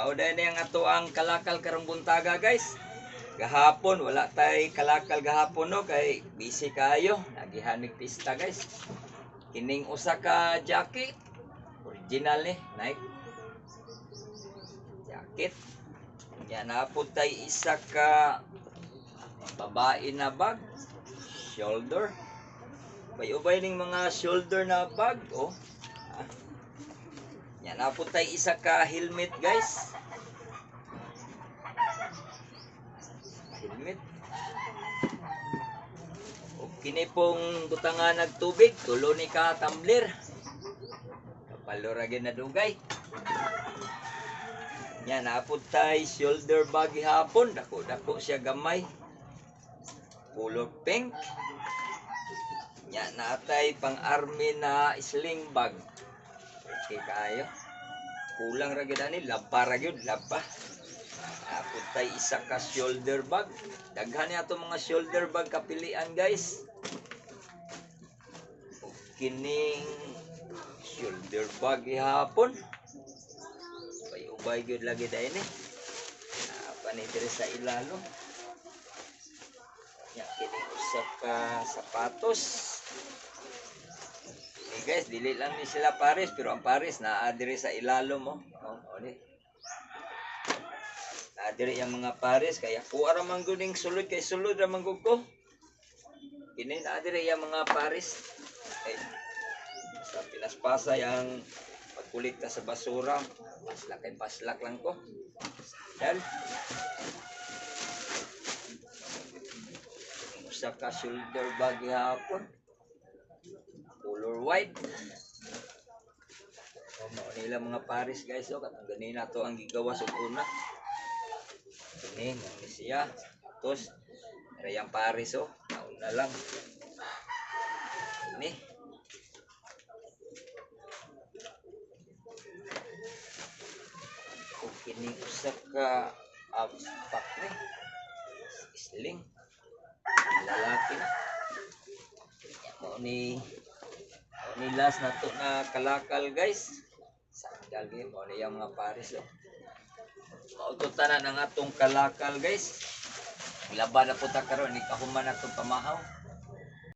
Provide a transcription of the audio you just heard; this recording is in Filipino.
Mao dai na ang ato ang kalakal karong buntaga guys. Gahapon wala tay kalakal gahapon no kay busy kayo. Nagihanig pista guys. Kining usa ka jacket original ni Nike jacket. Yan napod tay isa ka babae na bag shoulder. Ubay ning mga shoulder na bag oh. Yan napod tay isa ka helmet guys. Helmet. O kini pong butangan nagtubig, tulo ni ka tumbler. Kapalo ra gyud na dugay. Yan napod tay shoulder bag hapon, dako-dako siya gamay. Color pink. Yan natay pang army na sling bag. Okay kayo. Kulang ra gyud ani, laba ra gyud, laba. Napod tay isa ka shoulder bag. Daghan ni ato mga shoulder bag kapilian guys. O kining shoulder bag hapon. Ubay gyud lagi dai ni. Pani diri sa ilalo. Ya kini usa ka sapatos. Ni guys, dili lang ni sila pares pero ang pares naa diri sa ilalo mo. Oh, ni. Diri yang mga pares kaya kuha ra man guning sulod kay sulod ra man gud ko. Kini na diri yang mga pares. Ay, sa pinaspasa yang pagkulikta sa basura, paslak lang ko. Yan. Usa ka shoulder bag hapon. Color white. Mao nila mga pares guys oh, katong ganina to ang gigawas og una. Ini ni siya. Tapos rayang pares oh, nauna lang. Ini kini usa ka abpak sling lalaki na mo ni last na to na kalakal guys sandal gyud mo ni yang mga pares oh. Mao to tanan ang atong kalakal guys. Laban na po ta karon ni kahuman atong pamahaw.